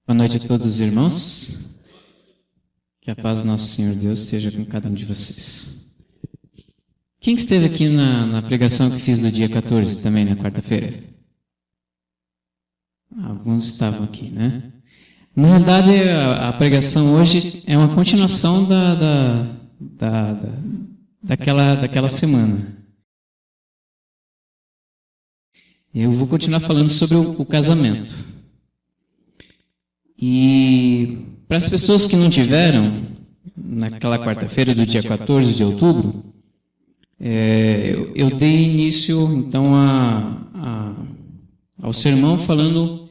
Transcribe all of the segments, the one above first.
Boa noite a todos os irmãos. Que a paz do nosso Senhor Deus esteja com cada um de vocês. Quem que esteve aqui na pregação que fiz no dia 14, também na quarta-feira? Alguns estavam aqui, né? Na realidade, a pregação hoje é uma continuação daquela semana. Eu vou continuar falando sobre o casamento. E para as pessoas que não tiveram, naquela quarta-feira do dia 14 de outubro, eu dei início, então, ao sermão falando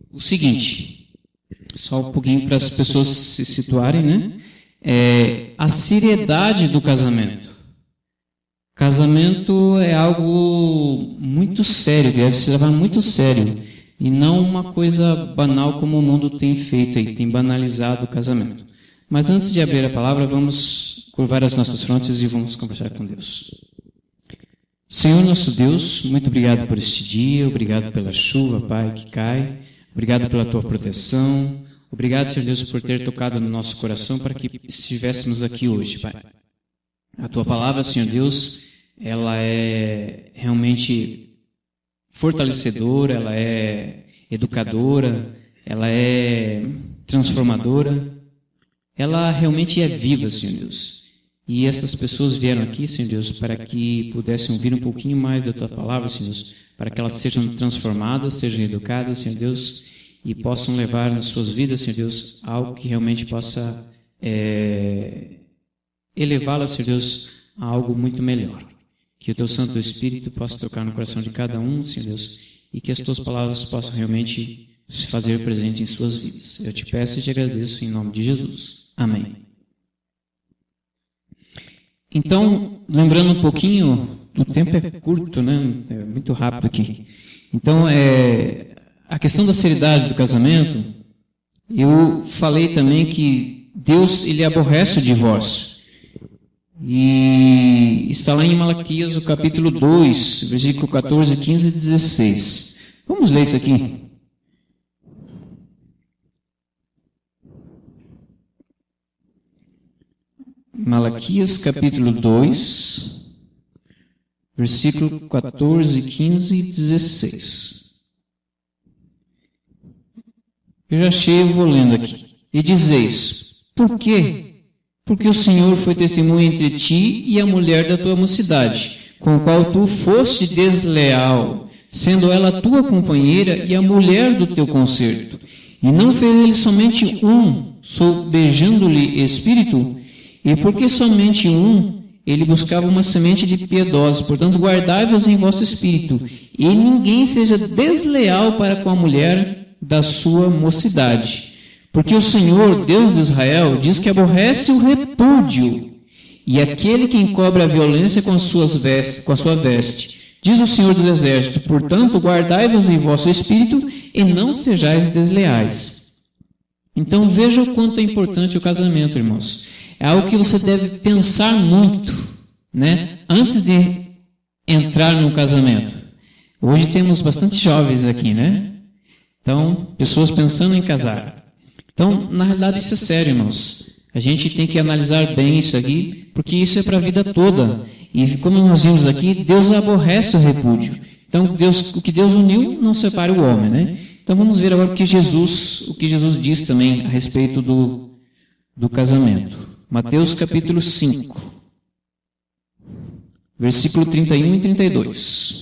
o seguinte, só um pouquinho para as pessoas se situarem, né? A seriedade do casamento. Casamento é algo muito sério, deve se levar muito sério, e não uma coisa banal como o mundo tem feito e tem banalizado o casamento. Mas antes de abrir a palavra, vamos curvar as nossas frontes e vamos conversar com Deus. Senhor nosso Deus, muito obrigado por este dia, obrigado pela chuva, Pai, que cai, obrigado pela Tua proteção, obrigado, Senhor Deus, por ter tocado no nosso coração para que estivéssemos aqui hoje, Pai. A Tua palavra, Senhor Deus, ela é realmente fortalecedora, ela é educadora, ela é transformadora, ela realmente é viva, Senhor Deus. E essas pessoas vieram aqui, Senhor Deus, para que pudessem ouvir um pouquinho mais da Tua palavra, Senhor Deus, para que elas sejam transformadas, sejam educadas, Senhor Deus, e possam levar nas suas vidas, Senhor Deus, algo que realmente possa elevá-las, Senhor Deus, a algo muito melhor. Que o Teu Santo Espírito possa tocar no coração de cada um, Senhor Deus, e que as Tuas palavras possam realmente se fazer presente em suas vidas. Eu te peço e te agradeço em nome de Jesus. Amém. Então, lembrando um pouquinho, o tempo é curto, né? É muito rápido aqui. Então, a questão da seriedade do casamento, eu falei também que Deus, Ele aborrece o divórcio. E está lá em Malaquias, o capítulo 2, versículo 14, 15 e 16. Vamos ler isso aqui. Malaquias, capítulo 2, versículo 14, 15 e 16. Eu já achei, eu vou lendo aqui. E dizeis, por quê? Porque o Senhor foi testemunha entre ti e a mulher da tua mocidade, com a qual tu foste desleal, sendo ela tua companheira e a mulher do teu concerto. E não fez ele somente um, beijando-lhe espírito, e porque somente um, ele buscava uma semente de piedosos, portanto guardai-vos em vosso espírito, e ninguém seja desleal para com a mulher da sua mocidade. Porque o Senhor, Deus de Israel, diz que aborrece o repúdio e aquele que encobre a violência com a sua veste. Diz o Senhor dos Exércitos, portanto, guardai-vos em vosso espírito e não sejais desleais. Então, veja o quanto é importante o casamento, irmãos. É algo que você deve pensar muito, né? Antes de entrar no casamento. Hoje temos bastante jovens aqui, né? Então, pessoas pensando em casar. Então, na realidade, isso é sério, irmãos. A gente tem que analisar bem isso aqui, porque isso é para a vida toda. E como nós vimos aqui, Deus aborrece o repúdio. Então, o que Deus uniu, não separa o homem, né? Então, vamos ver agora o que Jesus diz também a respeito do casamento. Mateus capítulo 5, versículo 31 e 32.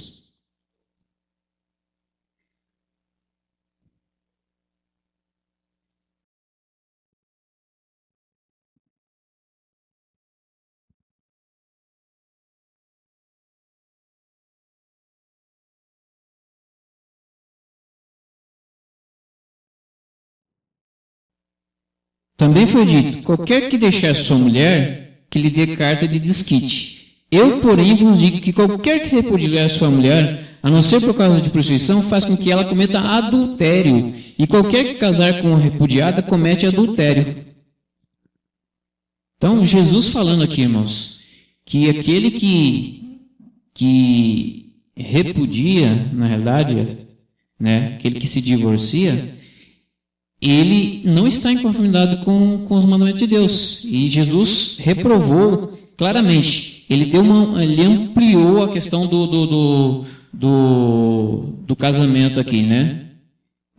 Também foi dito, qualquer que deixar sua mulher, que lhe dê carta de desquite. Eu, porém, vos digo que qualquer que repudiar sua mulher, a não ser por causa de prostituição, faz com que ela cometa adultério. E qualquer que casar com uma repudiada, comete adultério. Então, Jesus falando aqui, irmãos, que aquele que repudia, na realidade, né, aquele que se divorcia, ele não está em conformidade com os mandamentos de Deus. E Jesus reprovou claramente. Ele ampliou a questão do casamento aqui, né?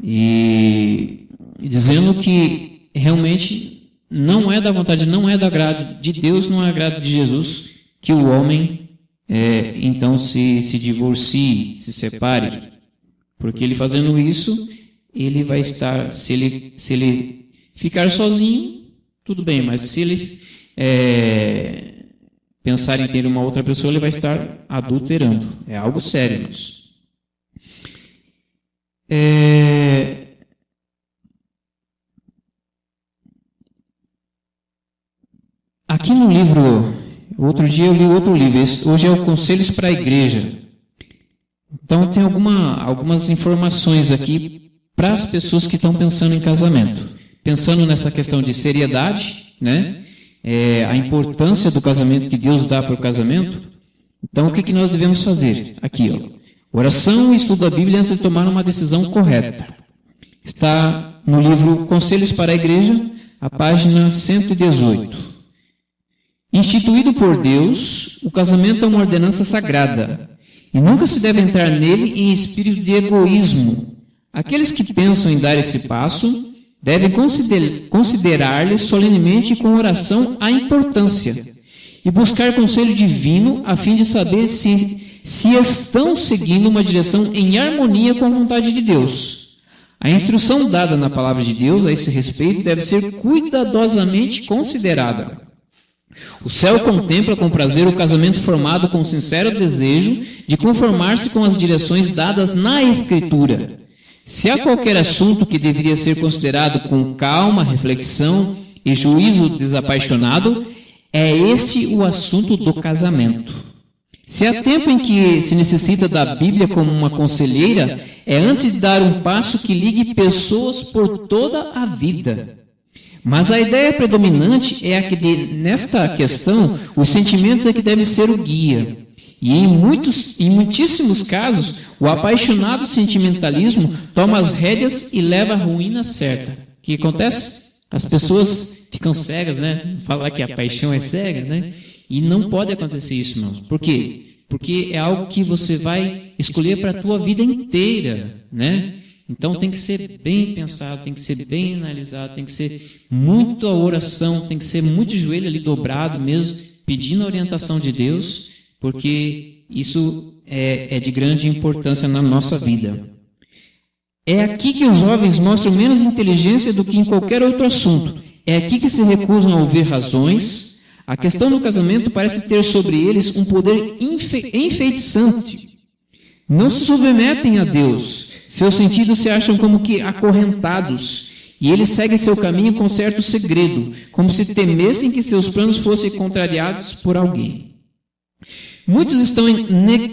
E dizendo que realmente não é da vontade, não é do agrado de Deus, não é do agrado de Jesus que o homem então se divorcie, se separe. Porque ele fazendo isso, ele vai estar, se ele ficar sozinho, tudo bem, mas se ele pensar em ter uma outra pessoa, ele vai estar adulterando. É algo sério, irmãos. Aqui no livro, outro dia eu li outro livro, hoje é o Conselhos para a Igreja. Então tem algumas informações aqui para as pessoas que estão pensando em casamento. Pensando nessa questão de seriedade, né? A importância do casamento que Deus dá para o casamento. Então, o que nós devemos fazer? Aqui, oração e estudo da Bíblia antes de tomar uma decisão correta. Está no livro Conselhos para a Igreja, a página 118. Instituído por Deus, o casamento é uma ordenança sagrada, e nunca se deve entrar nele em espírito de egoísmo. Aqueles que pensam em dar esse passo devem considerar-lhe solenemente com oração a importância e buscar conselho divino a fim de saber se estão seguindo uma direção em harmonia com a vontade de Deus. A instrução dada na palavra de Deus a esse respeito deve ser cuidadosamente considerada. O céu contempla com prazer o casamento formado com sincero desejo de conformar-se com as direções dadas na Escritura. Se há qualquer assunto que deveria ser considerado com calma, reflexão e juízo desapaixonado, é este o assunto do casamento. Se há tempo em que se necessita da Bíblia como uma conselheira, é antes de dar um passo que ligue pessoas por toda a vida. Mas a ideia predominante é a que, nesta questão, os sentimentos é que devem ser o guia. E em muitíssimos casos, o apaixonado sentimentalismo toma as rédeas e leva à ruína certa. O que acontece? As pessoas ficam cegas, né? Falar que a paixão é cega, né? E não pode acontecer isso, irmãos. Por quê? Porque é algo que você vai escolher para a tua vida inteira, né? Então tem que ser bem pensado, tem que ser bem analisado, tem que ser muito a oração, tem que ser muito joelho ali dobrado mesmo, pedindo a orientação de Deus, porque isso é de grande importância na nossa vida. É aqui que os jovens mostram menos inteligência do que em qualquer outro assunto. É aqui que se recusam a ouvir razões. A questão do casamento parece ter sobre eles um poder enfeitiçante. Não se submetem a Deus. Seus sentidos se acham como que acorrentados, e eles seguem seu caminho com certo segredo, como se temessem que seus planos fossem contrariados por alguém. Muitos estão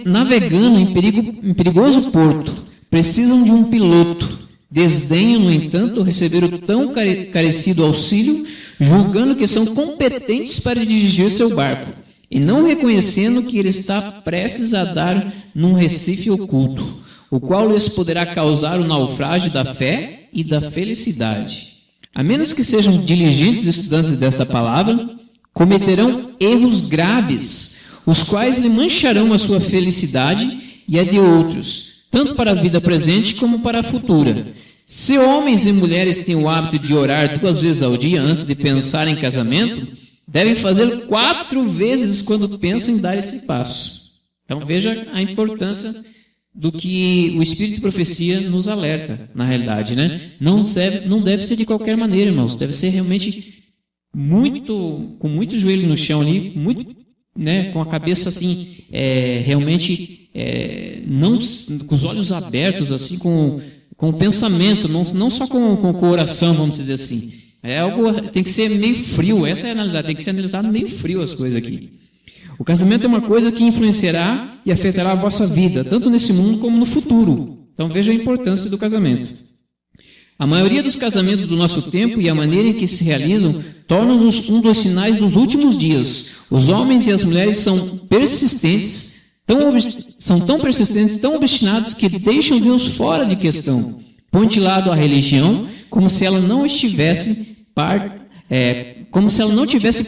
navegando em perigoso porto, precisam de um piloto, desdenham, no entanto, receber o tão carecido auxílio, julgando que são competentes para dirigir seu barco, e não reconhecendo que ele está prestes a dar num recife oculto, o qual lhes poderá causar o naufrágio da fé e da felicidade. A menos que sejam diligentes estudantes desta palavra, cometerão erros graves, os quais lhe mancharão a sua felicidade e a de outros, tanto para a vida presente como para a futura. Se homens e mulheres têm o hábito de orar 2 vezes ao dia antes de pensar em casamento, devem fazer 4 vezes quando pensam em dar esse passo. Então veja a importância do que o Espírito de Profecia nos alerta, na realidade, né? Não deve ser de qualquer maneira, irmãos. Deve ser realmente com muito joelho no chão ali, muito, né, com a cabeça assim, realmente, não, com os olhos abertos, assim, com o pensamento, não só com o coração, vamos dizer assim. Tem que ser meio frio, essa é a realidade, tem que ser analisado meio frio as coisas aqui. O casamento é uma coisa que influenciará e afetará a vossa vida, tanto nesse mundo como no futuro. Então veja a importância do casamento. A maioria dos casamentos do nosso tempo e a maneira em que se realizam tornam-nos um dos sinais dos últimos dias. Os homens e as mulheres são persistentes, tão persistentes, tão obstinados que deixam Deus fora de questão. Põem de lado a religião, como se ela não tivesse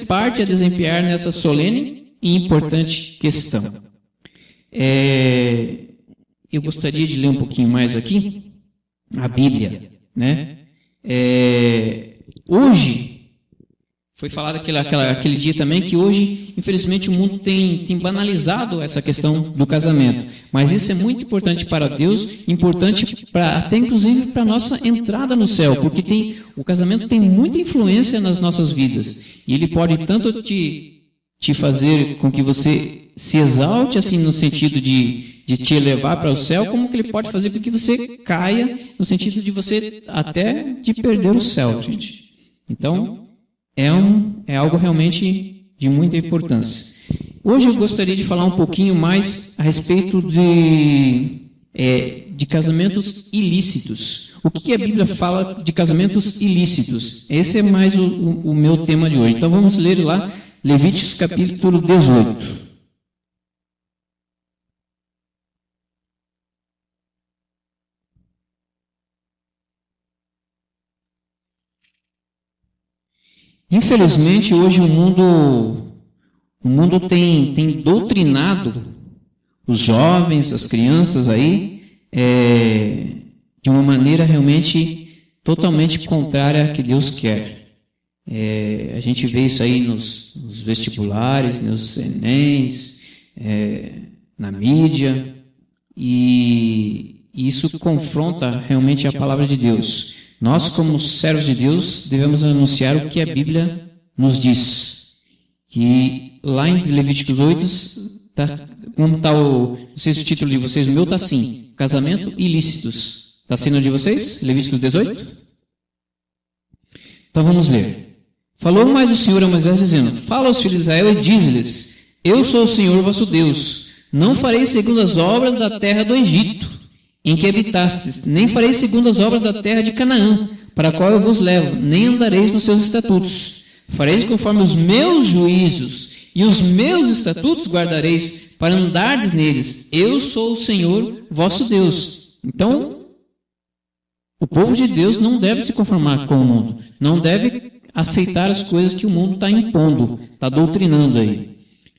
parte a desempenhar nessa solene e importante questão. Eu gostaria de ler um pouquinho mais aqui a Bíblia, né? Hoje, foi falado aquele dia também que hoje, infelizmente, o mundo tem banalizado essa questão do casamento. Mas isso é muito importante para Deus, importante até inclusive para a nossa entrada no céu, porque o casamento tem muita influência nas nossas vidas. E ele pode tanto te fazer com que você se exalte, assim, no sentido de te elevar para o céu, como que ele pode fazer com que você caia, no sentido de você até de perder o céu, gente. Então, é algo realmente de muita importância. Hoje eu gostaria de falar um pouquinho mais a respeito de casamentos ilícitos. O que a Bíblia fala de casamentos ilícitos? Esse é mais o meu tema de hoje. Então vamos ler lá Levíticos capítulo 18. Infelizmente, hoje o mundo tem doutrinado os jovens, as crianças aí, de uma maneira realmente totalmente contrária à que Deus quer. A gente vê isso aí nos vestibulares, nos Enems, na mídia, e isso confronta realmente a palavra de Deus. Nós, como servos de Deus, devemos anunciar o que a Bíblia nos diz. E lá em Levíticos 8, como está não sei se o título de vocês, o meu está assim, casamento ilícitos. Está sendo de vocês? Levíticos 18? Então vamos ler. Falou mais o Senhor a Moisés, dizendo: fala aos filhos de Israel e diz-lhes: eu sou o Senhor vosso Deus. Não farei segundo as obras da terra do Egito, em que habitastes, nem farei segundo as obras da terra de Canaã, para a qual eu vos levo, nem andareis nos seus estatutos. Fareis conforme os meus juízos, e os meus estatutos guardareis, para andardes neles. Eu sou o Senhor vosso Deus. Então, o povo de Deus não deve se conformar com o mundo, não deve aceitar as coisas que o mundo está impondo, está doutrinando aí.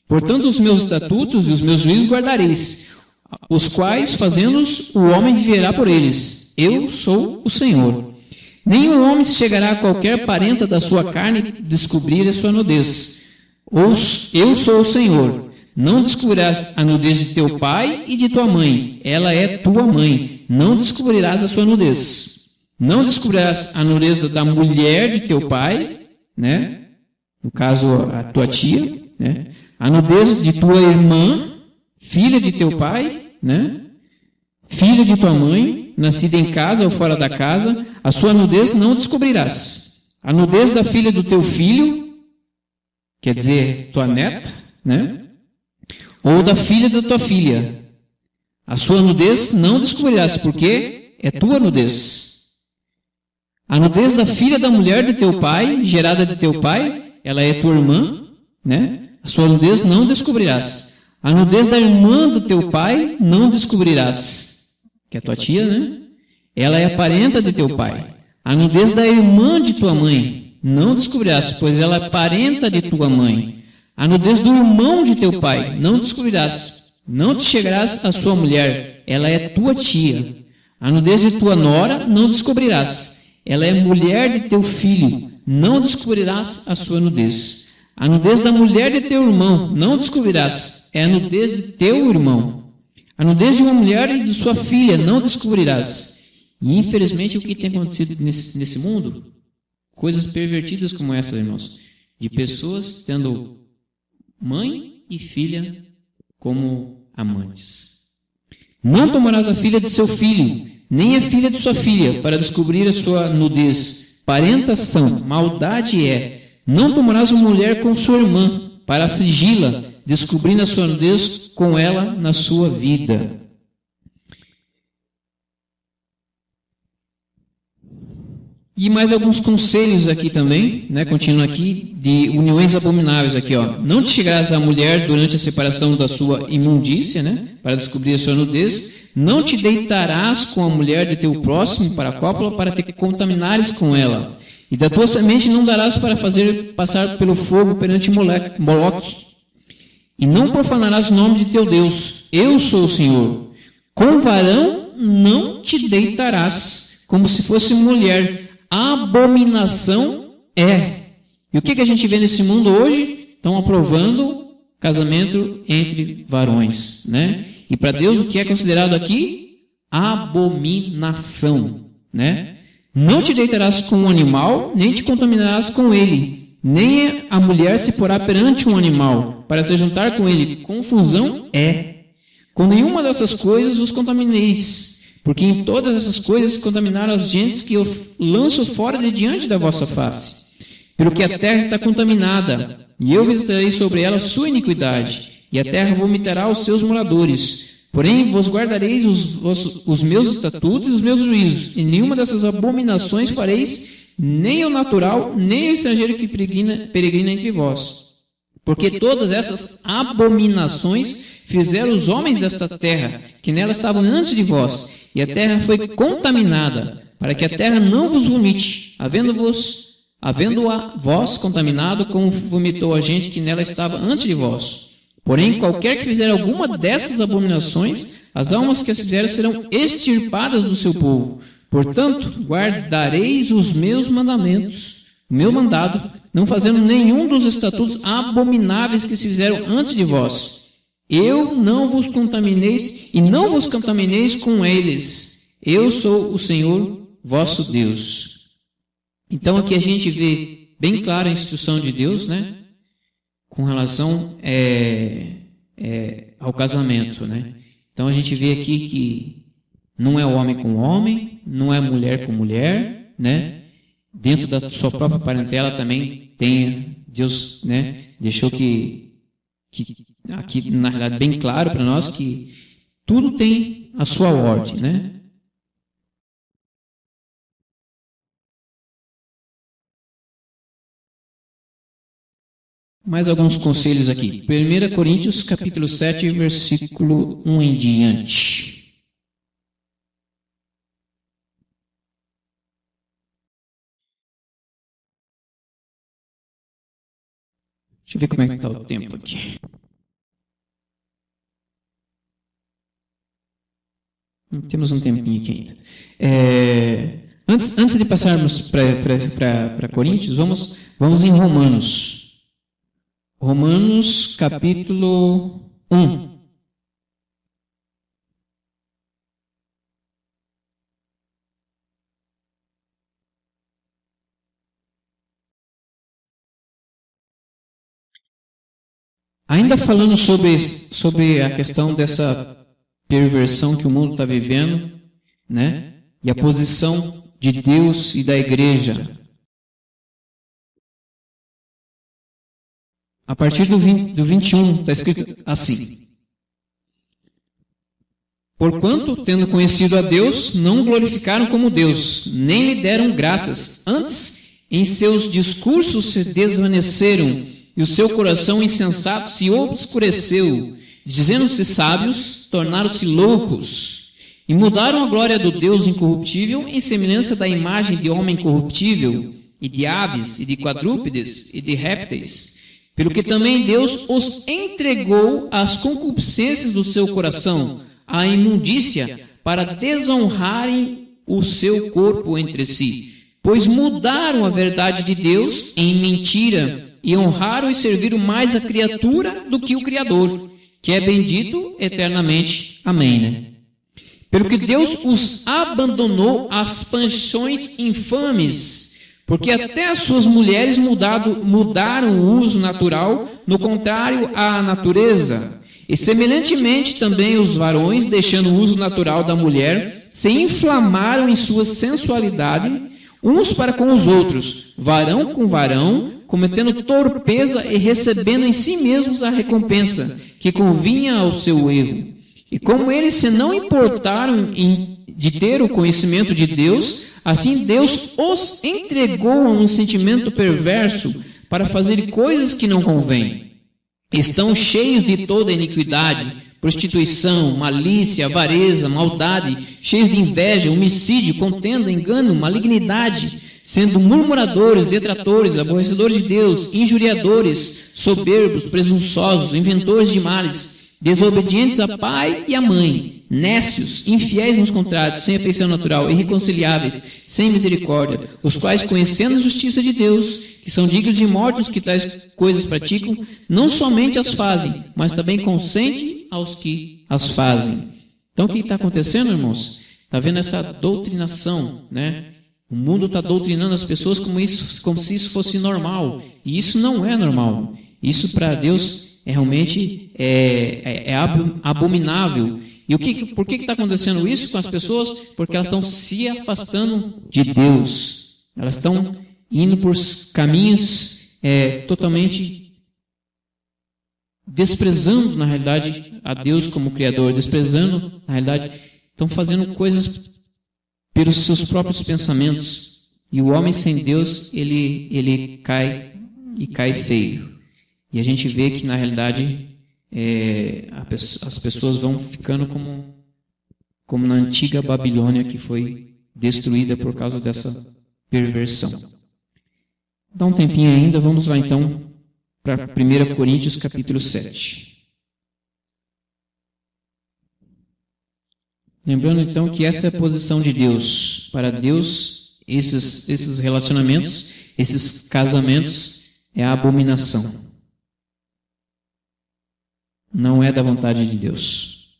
Portanto, os meus estatutos e os meus juízos guardareis, os quais, fazendo-os, o homem viverá por eles. Eu sou o Senhor. Nenhum homem se chegará a qualquer parenta da sua carne descobrir a sua nudez. Eu sou o Senhor. Não descobrirás a nudez de teu pai e de tua mãe. Ela é tua mãe. Não descobrirás a sua nudez. Não descobrirás a nudez da mulher de teu pai, né? No caso, a tua tia, né? A nudez de tua irmã, filha de teu pai, né? Filha de tua mãe, nascida em casa ou fora da casa, a sua nudez não descobrirás. A nudez da filha do teu filho, quer dizer, tua neta, né? Ou da filha da tua filha, a sua nudez não descobrirás, porque é tua nudez. A nudez da filha da mulher de teu pai, gerada de teu pai, ela é tua irmã, né? A sua nudez não descobrirás. A nudez da irmã do teu pai não descobrirás, que é tua tia, né? Ela é a parenta de teu pai. A nudez da irmã de tua mãe não descobrirás, pois ela é parenta de tua mãe. A nudez do irmão de teu pai não descobrirás. Não te chegarás à sua mulher, ela é tua tia. A nudez de tua nora não descobrirás. Ela é mulher de teu filho, não descobrirás a sua nudez. A nudez da mulher de teu irmão não descobrirás. É a nudez de teu irmão. A nudez de uma mulher e de sua filha não descobrirás. E infelizmente o que tem acontecido nesse mundo? Coisas pervertidas como essas, irmãos. De pessoas tendo mãe e filha como amantes. Não tomarás a filha de seu filho, nem a filha de sua filha, para descobrir a sua nudez. Parentação, maldade é. Não tomarás uma mulher com sua irmã, para afligi-la, descobrindo a sua nudez com ela na sua vida. E mais alguns conselhos aqui também, né? Continuo aqui, de uniões abomináveis aqui, ó. Não te chegarás à mulher durante a separação da sua imundícia, né? Para descobrir a sua nudez. Não te deitarás com a mulher de teu próximo para a cópula, para te contaminares com ela. E da tua semente não darás para fazer passar pelo fogo perante Moloque. E não profanarás o nome de teu Deus. Eu sou o Senhor. Com varão não te deitarás, como se fosse mulher. Abominação é. E o que a gente vê nesse mundo hoje? Estão aprovando casamento entre varões, né? E para Deus o que é considerado aqui? Abominação, né? Não te deitarás com um animal, nem te contaminarás com ele, nem a mulher se porá perante um animal, para se juntar com ele. Confusão é. Com nenhuma dessas coisas os contamineis, porque em todas essas coisas contaminaram as gentes que eu lanço fora de diante da vossa face. Pelo que a terra está contaminada, e eu visitarei sobre ela a sua iniquidade, e a terra vomitará os seus moradores. Porém, vos guardareis os meus estatutos e os meus juízos, e nenhuma dessas abominações fareis, nem o natural, nem o estrangeiro que peregrina entre vós. Porque todas essas abominações fizeram os homens desta terra, que nela estavam antes de vós, e a terra foi contaminada, para que a terra não vos vomite, havendo-a vós contaminado, como vomitou a gente que nela estava antes de vós. Porém, qualquer que fizer alguma dessas abominações, as almas que as fizeram serão extirpadas do seu povo. Portanto, guardareis os meus mandamentos, o meu mandado, não fazendo nenhum dos estatutos abomináveis que se fizeram antes de vós. Eu não vos contamineis e não vos contamineis com eles. Eu sou o Senhor vosso Deus. Então aqui a gente vê bem clara a instrução de Deus, né? Com relação ao casamento, né? Então a gente vê aqui que não é homem com homem, não é mulher com mulher, né? Dentro da sua própria parentela também tem, Deus, né? Deixou que aqui, na realidade, bem claro para nós que tudo tem a sua ordem, né? Mais alguns conselhos aqui. 1 Coríntios, capítulo 7, versículo 1 em diante. Deixa eu ver como é que está o tempo aqui. Temos um tempinho aqui ainda. Antes de passarmos para Coríntios, vamos em Romanos. Romanos, capítulo 1. Ainda falando sobre a questão dessa perversão que o mundo está vivendo, né? E a posição de Deus e da igreja. A partir do 21 está escrito assim: Porquanto, tendo conhecido a Deus, não glorificaram como Deus, nem lhe deram graças. Antes, em seus discursos se desvaneceram, e o seu coração insensato se obscureceu. Dizendo-se sábios, tornaram-se loucos, e mudaram a glória do Deus incorruptível em semelhança da imagem de homem corruptível, e de aves, e de quadrúpedes, e de répteis. Pelo que também Deus os entregou às concupiscências do seu coração, à imundícia, para desonrarem o seu corpo entre si. Pois mudaram a verdade de Deus em mentira, e honraram e serviram mais a criatura do que o Criador, que é bendito eternamente. Amém, né? Pelo que Deus os abandonou às paixões infames, porque até as suas mulheres mudaram o uso natural, no contrário à natureza. E semelhantemente também os varões, deixando o uso natural da mulher, se inflamaram em sua sensualidade, uns para com os outros, varão com varão, cometendo torpeza e recebendo em si mesmos a recompensa que convinha ao seu erro. E como eles se não importaram de ter o conhecimento de Deus, Assim Deus os entregou a um sentimento perverso para fazer coisas que não convêm. Estão cheios de toda iniquidade, prostituição, malícia, avareza, maldade, cheios de inveja, homicídio, contenda, engano, malignidade, sendo murmuradores, detratores, aborrecedores de Deus, injuriadores, soberbos, presunçosos, inventores de males, desobedientes a pai e a mãe, nécios, infiéis nos contratos, sem afeição natural, irreconciliáveis, sem misericórdia, os quais, conhecendo a justiça de Deus, que são dignos de morte os que tais coisas praticam, não somente as fazem, mas também consentem aos que as fazem. Então, o que está acontecendo, irmãos? Está vendo essa doutrinação, né? O mundo está doutrinando as pessoas como se isso fosse normal. E isso não é normal. Isso para Deus realmente é abominável. E por que está acontecendo isso com as pessoas? Porque elas estão se afastando de Deus. Elas estão indo por caminhos totalmente desprezando, na realidade, a Deus como Criador. Desprezando, na realidade, estão fazendo coisas pelos seus próprios pensamentos. E o homem sem Deus, ele cai e cai feio. E a gente vê que, na realidade, as pessoas vão ficando como na antiga Babilônia, que foi destruída por causa dessa perversão. Dá um tempinho ainda, vamos lá então para 1 Coríntios capítulo 7. Lembrando então que essa é a posição de Deus. Para Deus, esses relacionamentos, esses casamentos, é a abominação. Não é da vontade de Deus.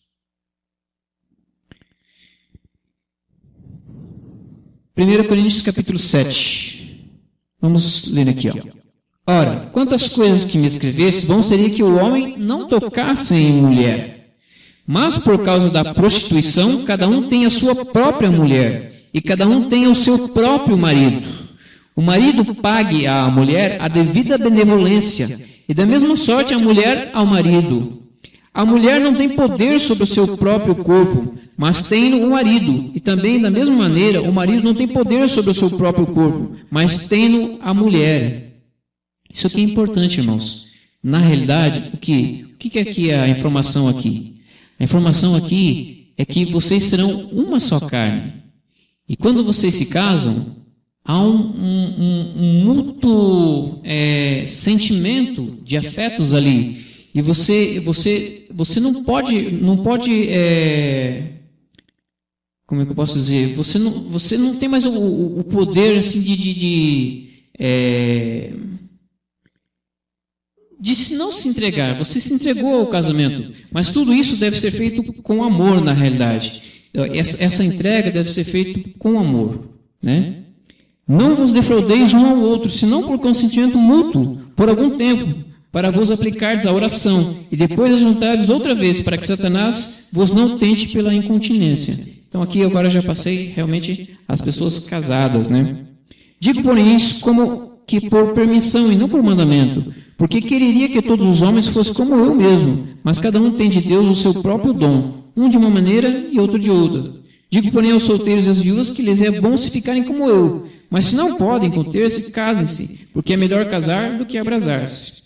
1 Coríntios capítulo 7. Vamos ler aqui, ó. Ora, quantas coisas que me escrevesse, bom seria que o homem não tocasse em mulher. Mas por causa da prostituição, cada um tem a sua própria mulher, e cada um tem o seu próprio marido. O marido pague à mulher a devida benevolência, e da mesma sorte a mulher ao marido. A mulher não tem poder sobre o seu próprio corpo, mas tem o marido. E também, da mesma maneira, o marido não tem poder sobre o seu próprio corpo, mas tem a mulher. Isso aqui é importante, irmãos. Na realidade, o que é aqui a informação aqui? A informação aqui é que vocês serão uma só carne. E quando vocês se casam, há um mútuo sentimento de afetos ali. E você não pode como é que eu posso dizer? Você não tem mais o poder assim de não se entregar. Você se entregou ao casamento, mas tudo isso deve ser feito com amor, na realidade. Essa entrega deve ser feita com amor, né? Não vos defraudeis um ao outro, senão por consentimento mútuo, por algum tempo, para vos aplicardes à oração, e depois ajuntardes outra vez, para que Satanás vos não tente pela incontinência. Então aqui agora já passei realmente as pessoas casadas, né? Digo, porém, isso como que por permissão e não por mandamento, porque quereria que todos os homens fossem como eu mesmo, mas cada um tem de Deus o seu próprio dom, um de uma maneira e outro de outra. Digo, porém, aos solteiros e às viúvas que lhes é bom se ficarem como eu, mas se não podem conter-se, casem-se, porque é melhor casar do que abrasar-se.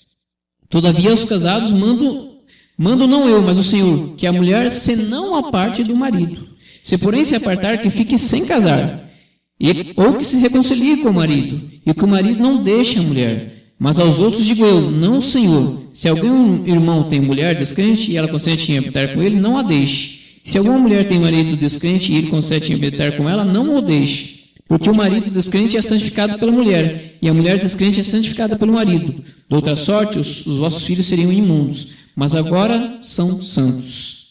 Todavia, aos casados mando não eu, mas o Senhor, que a mulher senão a parte do marido. Se porém se apartar, que fique sem casar, ou que se reconcilie com o marido, e que o marido não deixe a mulher. Mas aos outros digo eu, não o Senhor. Se algum irmão tem mulher descrente e ela consente em habitar com ele, não a deixe. Se alguma mulher tem marido descrente e ele consente em habitar com ela, não o deixe. Porque o marido descrente é santificado pela mulher, e a mulher descrente é santificada pelo marido. De outra sorte, os vossos filhos seriam imundos, mas agora são santos.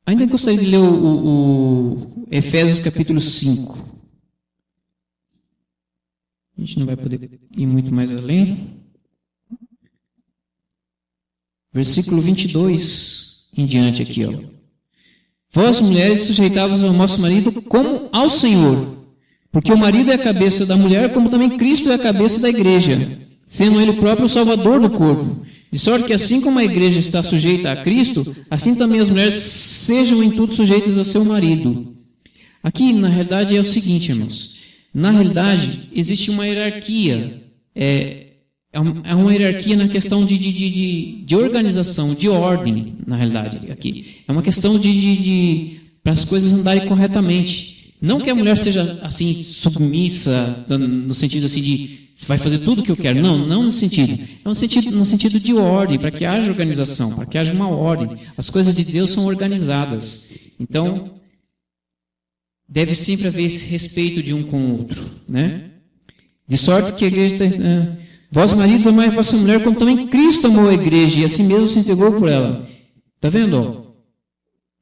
Ainda gostaria de ler o Efésios capítulo 5. A gente não vai poder ir muito mais além. Versículo 22 em diante aqui, ó. Vós, mulheres, sujeitavos ao vosso marido como ao Senhor, porque o marido é a cabeça da mulher, como também Cristo é a cabeça da igreja, sendo ele próprio o salvador do corpo. De sorte que assim como a igreja está sujeita a Cristo, assim também as mulheres sejam em tudo sujeitas ao seu marido. Aqui, na realidade, é o seguinte, irmãos. Na realidade, existe uma hierarquia. É uma hierarquia na questão de organização, de ordem, na realidade, aqui. É uma questão para as coisas andarem corretamente. Não que a mulher seja, assim, submissa, no sentido, assim, de você vai fazer tudo o que eu quero. Não nesse sentido. É no sentido de ordem, para que haja organização, para que haja uma ordem. As coisas de Deus são organizadas. Então, deve sempre haver esse respeito de um com o outro, né? De sorte que a igreja vós maridos amai a vossa mulher como também Cristo amou a igreja e assim mesmo se entregou por ela. Está vendo?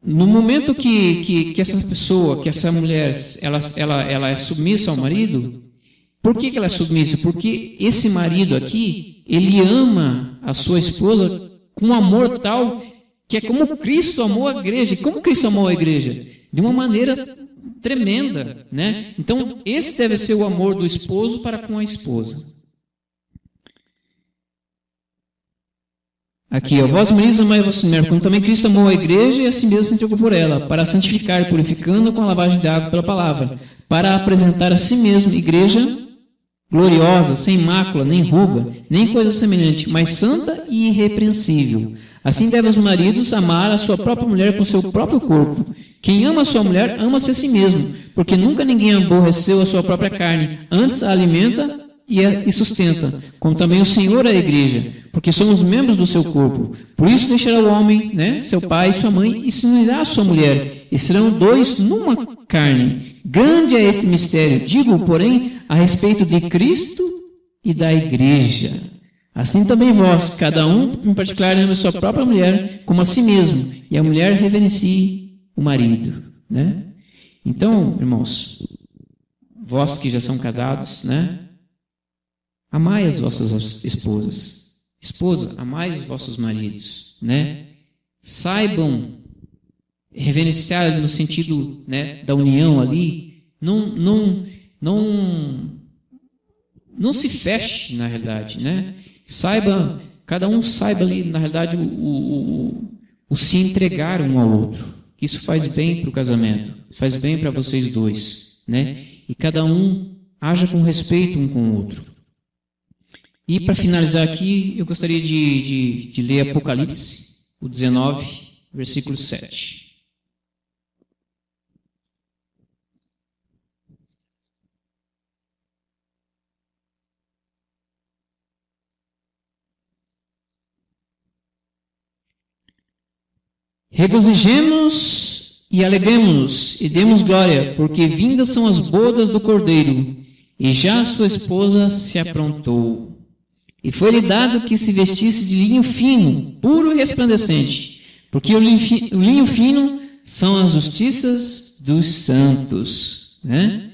No momento que essa pessoa, que essa mulher, ela é submissa ao marido, por que ela é submissa? Porque esse marido aqui, ele ama a sua esposa com um amor tal que é como Cristo amou a igreja. Como Cristo amou a igreja? De uma maneira tremenda, né? Então, esse deve ser o amor do esposo para com a esposa. Aqui, ó, vós maridos amai a vossa mulher, como também Cristo amou a igreja e assim mesmo se entregou por ela, para santificar, purificando com a lavagem de água pela palavra, para apresentar a si mesmo igreja gloriosa, sem mácula, nem ruga, nem coisa semelhante, mas santa e irrepreensível. Assim devem os maridos amar a sua própria mulher com seu próprio corpo. Quem ama a sua mulher, ama-se a si mesmo, porque nunca ninguém aborreceu a sua própria carne, antes a alimenta e sustenta, como também o Senhor a igreja, porque somos membros do seu corpo. Por isso deixará o homem, né, seu pai e sua mãe, e se unirá à sua mulher, e serão dois numa carne. Grande é este mistério, digo, porém, a respeito de Cristo e da igreja. Assim também vós, cada um em particular, ama a sua própria mulher como a si mesmo, e a mulher reverencie o marido, né? Então, irmãos, vós que já são casados, né? Amai as vossas esposas. Esposa, amai os vossos maridos, né? Saibam reverenciar no sentido, né, da união ali. Não se feche, na realidade, né? Cada um saiba ali, na realidade, o se entregar um ao outro. Isso faz bem para o casamento, faz bem para vocês dois, né? E cada um haja com respeito um com o outro. E para finalizar aqui, eu gostaria de ler Apocalipse, o 19, versículo 7. Regozijemo-nos e alegremo-nos e demos glória, porque vindas são as bodas do Cordeiro, e já a sua esposa se aprontou. E foi-lhe dado que se vestisse de linho fino, puro e resplandecente, porque o linho fino são as justiças dos santos, né?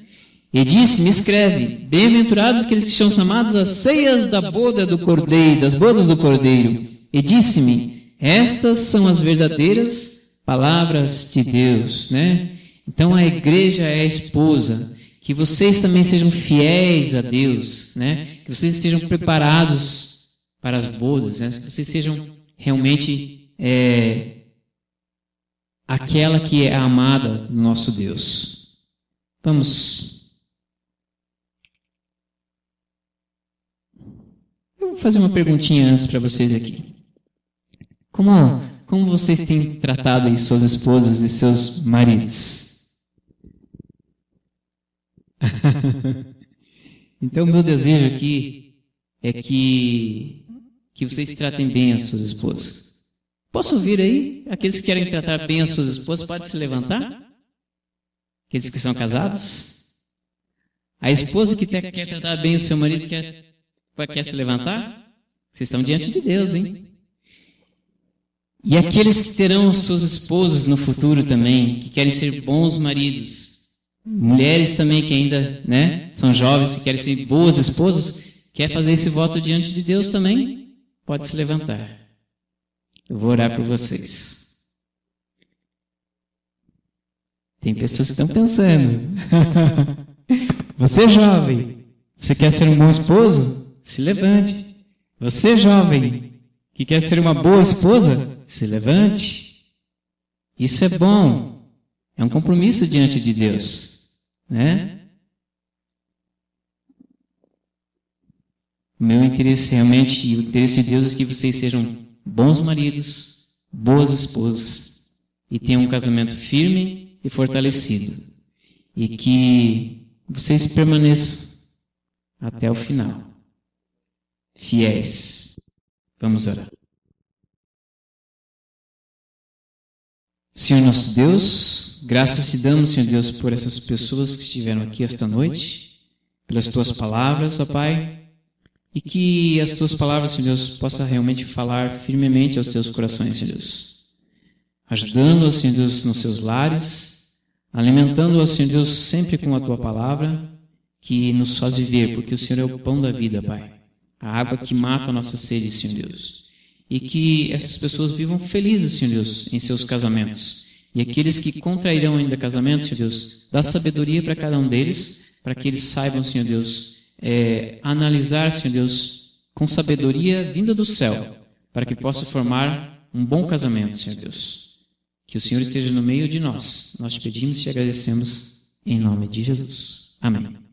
E disse-me, escreve, bem-aventurados aqueles que são chamados às ceias da boda do Cordeiro, das bodas do Cordeiro. E disse-me, estas são as verdadeiras palavras de Deus, né? Então a igreja é a esposa. Que vocês também sejam fiéis a Deus, né? Que vocês estejam preparados para as bodas, né? Que vocês sejam realmente aquela que é a amada do nosso Deus. Vamos. Eu vou fazer uma perguntinha antes para vocês aqui. Como vocês têm tratado aí suas esposas e seus maridos? Então, meu desejo aqui é que vocês tratem bem as suas esposas. Posso ouvir aí? Aqueles que querem tratar bem as suas esposas, podem se levantar? Aqueles que são casados? A esposa que quer tratar bem o seu marido quer se levantar? Vocês estão diante de Deus, hein? E aqueles que terão as suas esposas no futuro também, que querem ser bons maridos, mulheres também que ainda, né, são jovens, que querem ser boas esposas, quer fazer esse voto diante de Deus também, pode se levantar. Eu vou orar por vocês. Tem pessoas que estão pensando. Você jovem, você quer ser um bom esposo? Se levante. Você jovem, que quer ser uma boa esposa, se levante. Isso é bom. É um compromisso diante de Deus, né? O meu interesse realmente, e o interesse de Deus é que vocês sejam bons maridos, boas esposas, e tenham um casamento firme e fortalecido. E que vocês permaneçam até o final. Fiéis. Vamos orar. Senhor nosso Deus, graças te damos, Senhor Deus, por essas pessoas que estiveram aqui esta noite, pelas tuas palavras, ó Pai, e que as tuas palavras, Senhor Deus, possam realmente falar firmemente aos teus corações, Senhor Deus, ajudando-os, Senhor Deus, nos seus lares, alimentando-os, Senhor Deus, sempre com a tua palavra, que nos faz viver, porque o Senhor é o pão da vida, Pai, a água que mata a nossa sede, Senhor Deus. E que essas pessoas vivam felizes, Senhor Deus, em seus casamentos. E aqueles que contrairão ainda casamento, Senhor Deus, dá sabedoria para cada um deles, para que eles saibam, Senhor Deus, analisar, Senhor Deus, com sabedoria vinda do céu, para que possa formar um bom casamento, Senhor Deus. Que o Senhor esteja no meio de nós. Nós te pedimos e te agradecemos em nome de Jesus. Amém.